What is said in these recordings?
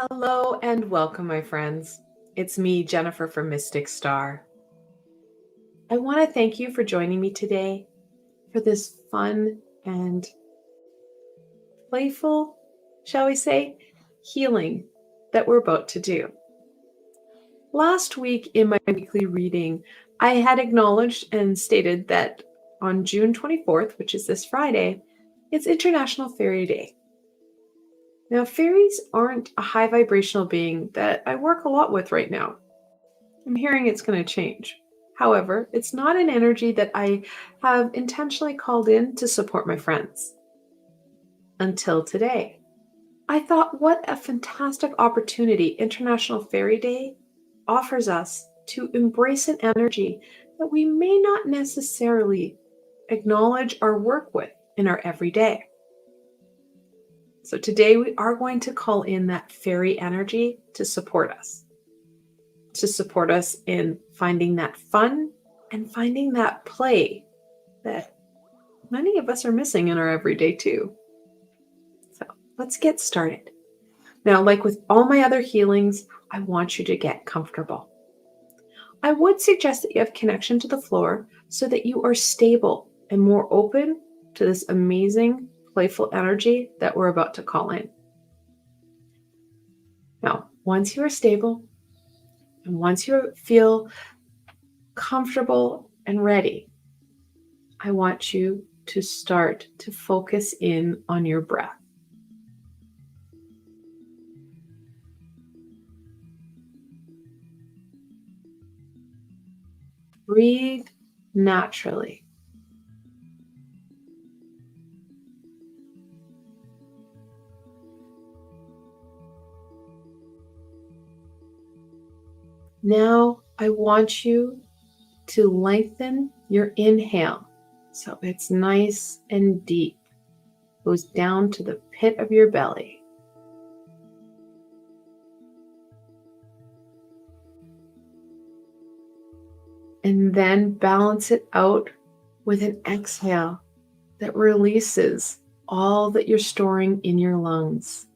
Hello and welcome, my friends. It's me, Jennifer from Mystic Star. I want to thank you for joining me today for this fun and playful, shall we say, healing that we're about to do. Last week in my weekly reading, I had acknowledged and stated that on June 24th, which is this Friday, it's International Fairy Day. Now, fairies aren't a high vibrational being that I work a lot with right now. I'm hearing it's going to change. However, it's not an energy that I have intentionally called in to support my friends. Until today. I thought what a fantastic opportunity International Fairy Day offers us to embrace an energy that we may not necessarily acknowledge or work with in our everyday. So today we are going to call in that fairy energy to support us. To support us in finding that fun and finding that play that many of us are missing in our everyday too. So let's get started. Now, like with all my other healings, I want you to get comfortable. I would suggest that you have connection to the floor so that you are stable and more open to this amazing, playful energy that we're about to call in. Now, once you are stable and once you feel comfortable and ready, I want you to start to focus in on your breath. Breathe naturally. Now I want you to lengthen your inhale so it's nice and deep. Goes down to the pit of your belly. And then balance it out with an exhale that releases all that you're storing in your lungs.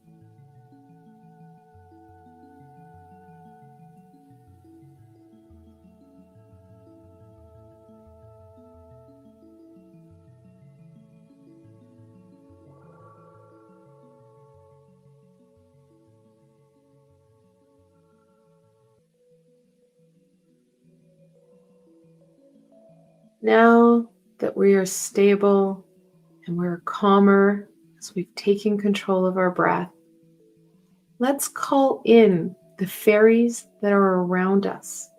Now that we are stable and we're calmer as we've taken control of our breath, let's call in the fairies that are around us.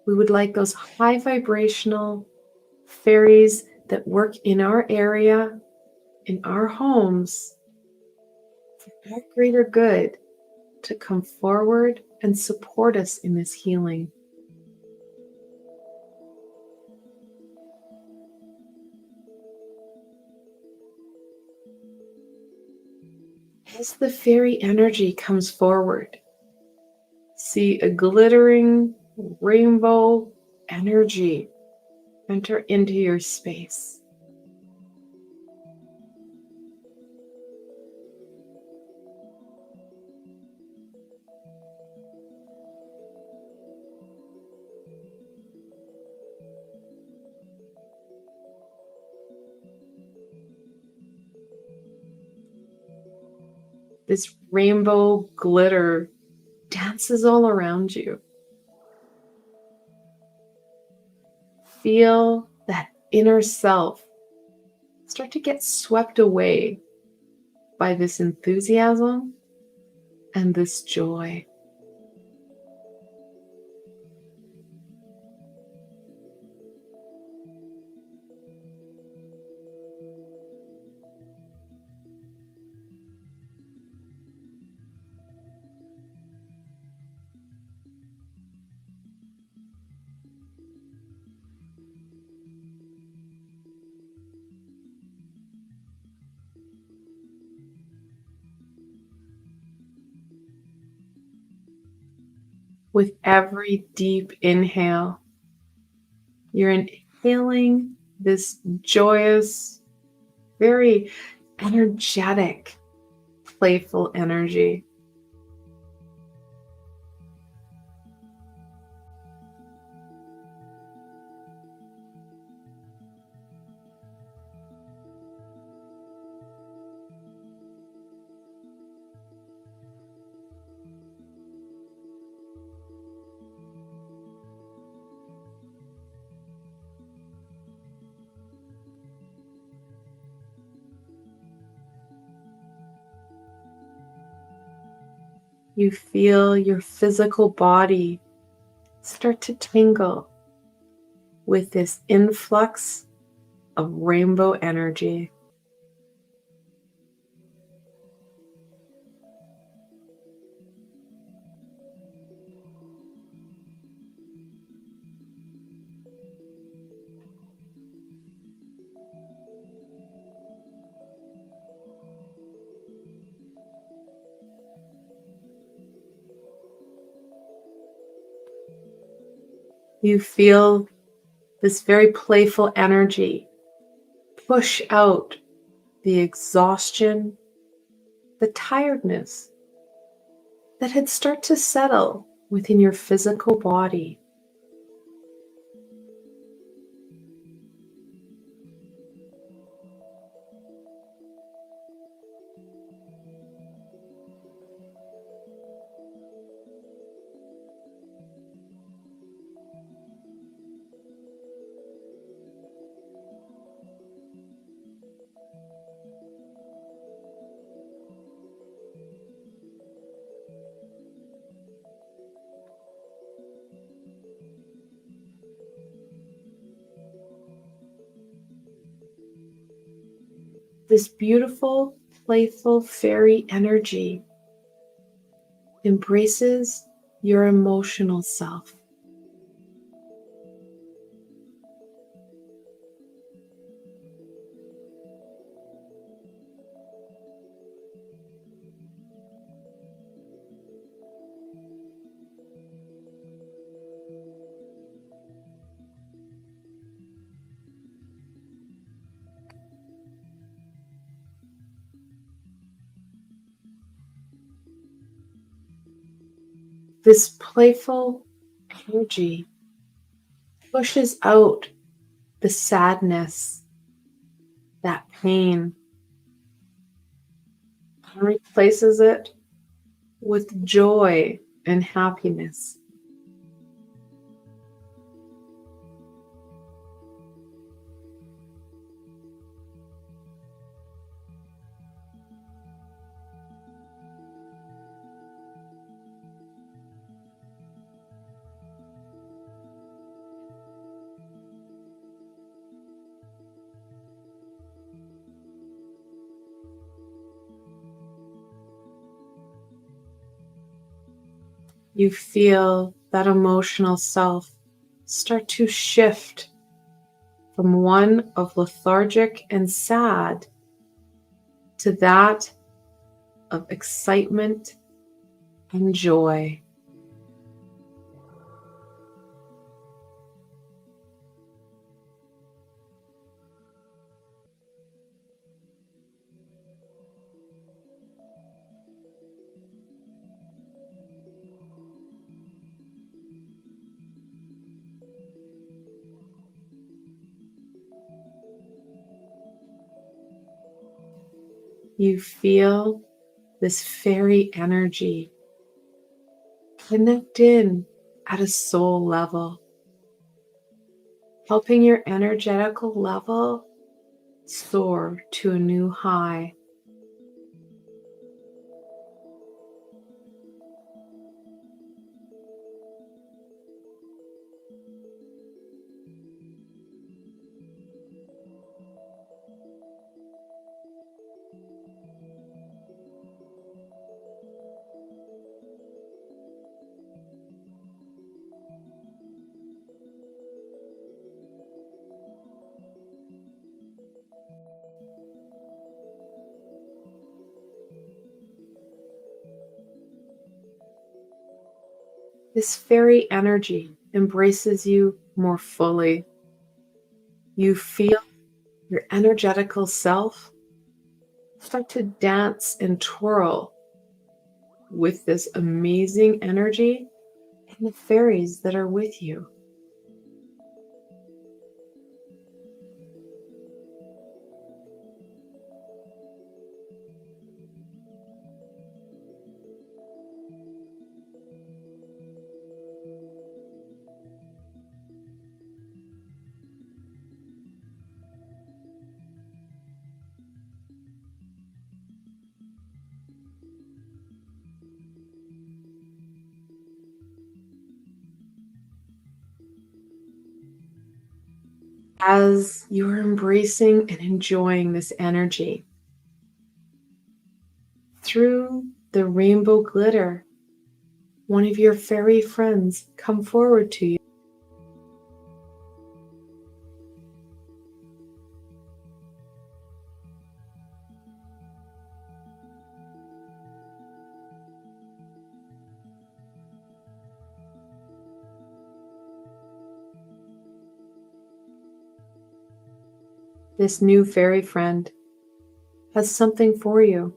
We would like those high vibrational fairies that work in our area, in our homes, for our greater good, to come forward and support us in this healing. As the fairy energy comes forward, see a glittering rainbow energy enter into your space. This rainbow glitter dances all around you. Feel that inner self start to get swept away by this enthusiasm and this joy. With every deep inhale, you're inhaling this joyous, very energetic playful energy. You feel your physical body start to tingle with this influx of rainbow energy. You feel this very playful energy push out the exhaustion, the tiredness that had started to settle within your physical body. This beautiful, playful fairy energy embraces your emotional self. This playful energy pushes out the sadness, that pain, and replaces it with joy and happiness. You feel that emotional self start to shift from one of lethargic and sad to that of excitement and joy. You feel this fairy energy connect in at a soul level, helping your energetical level soar to a new high. This fairy energy embraces you more fully. You feel your energetical self start to dance and twirl with this amazing energy and the fairies that are with you. As you're embracing and enjoying this energy through the rainbow glitter, one of your fairy friends come forward to you. This new fairy friend has something for you.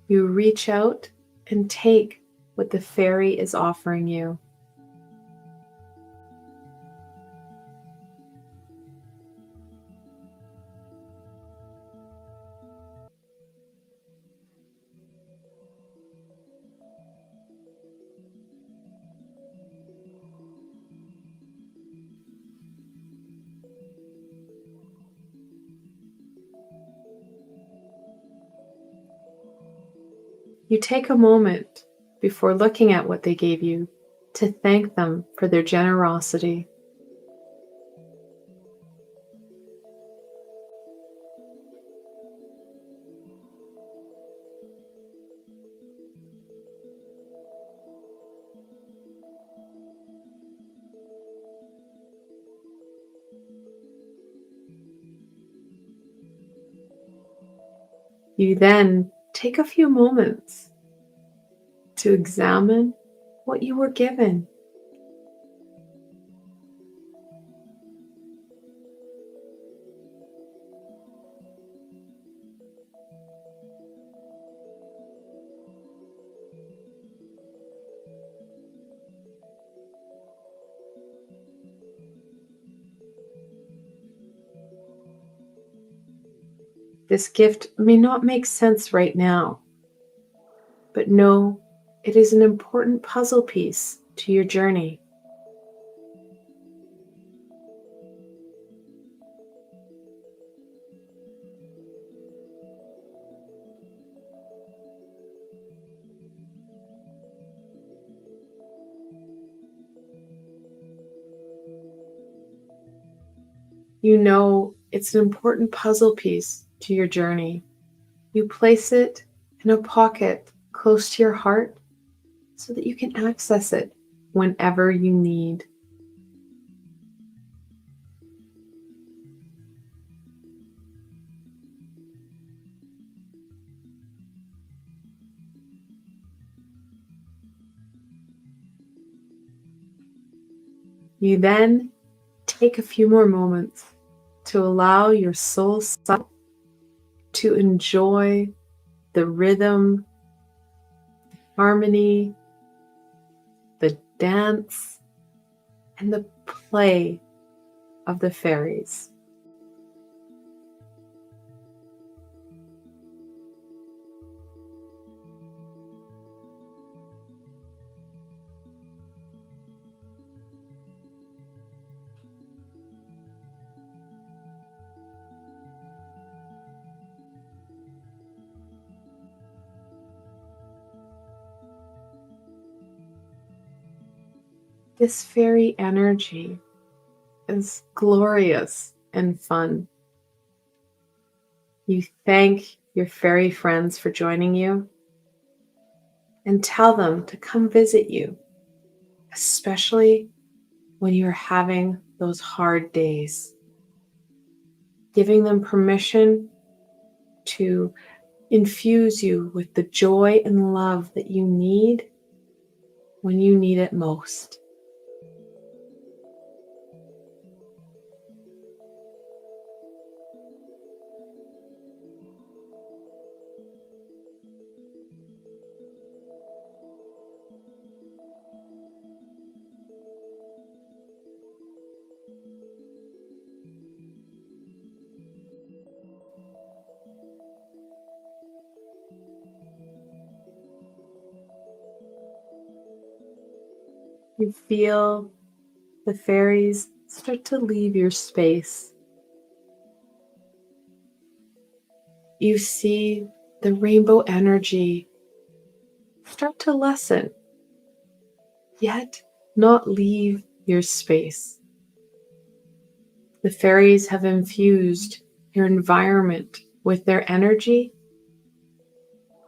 You reach out and take what the fairy is offering you. You take a moment before looking at what they gave you to thank them for their generosity. You then take a few moments to examine what you were given. This gift may not make sense right now, but know it is an important puzzle piece to your journey. You know it's an important puzzle piece to your journey. You place it in a pocket close to your heart so that you can access it whenever you need. You then take a few more moments to allow your soul self to enjoy the rhythm, harmony, the dance, and the play of the fairies. This fairy energy is glorious and fun. You thank your fairy friends for joining you and tell them to come visit you, especially when you're having those hard days. Giving them permission to infuse you with the joy and love that you need when you need it most. You feel the fairies start to leave your space. You see the rainbow energy start to lessen, yet not leave your space. The fairies have infused your environment with their energy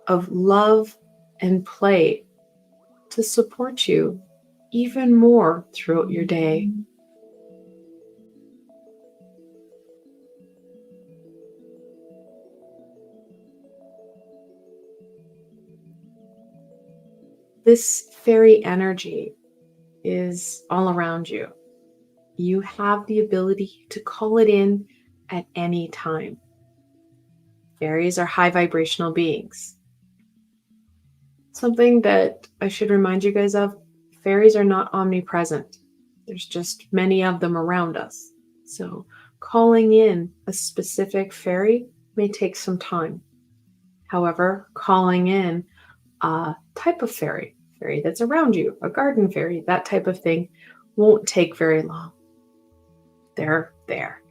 of love and play to support you even more throughout your day. This fairy energy is all around you. You have the ability to call it in at any time. Fairies are high vibrational beings. Something that I should remind you guys of, fairies are not omnipresent. There's just many of them around us. So calling in a specific fairy may take some time. However, calling in a type of fairy that's around you, a garden fairy, that type of thing, won't take very long. They're there.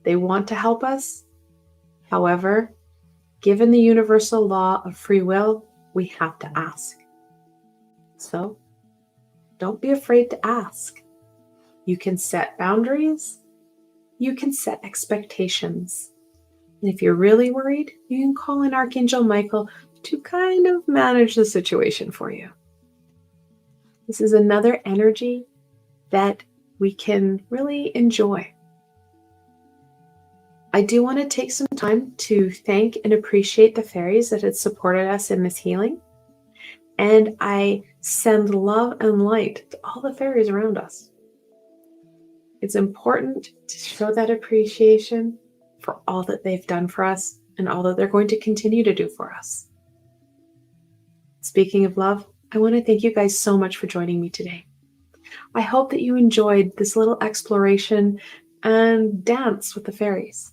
They want to help us. However, given the universal law of free will, we have to ask. So don't be afraid to ask. You can set boundaries. You can set expectations. And if you're really worried, you can call in Archangel Michael to kind of manage the situation for you. This is another energy that we can really enjoy. I do want to take some time to thank and appreciate the fairies that had supported us in this healing. And I send love and light to all the fairies around us. It's important to show that appreciation for all that they've done for us and all that they're going to continue to do for us. Speaking of love, I want to thank you guys so much for joining me today. I hope that you enjoyed this little exploration and dance with the fairies.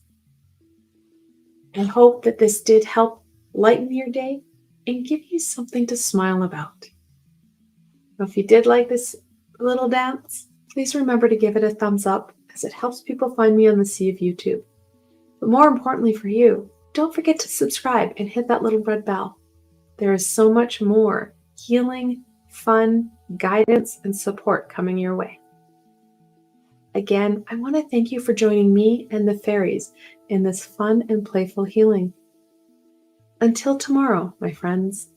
I hope that this did help lighten your day and give you something to smile about. If you did like this little dance, please remember to give it a thumbs up, as it helps people find me on the sea of YouTube. But more importantly for you, don't forget to subscribe and hit that little red bell. There is so much more healing, fun, guidance, and support coming your way. Again, I want to thank you for joining me and the fairies in this fun and playful healing. Until tomorrow, my friends.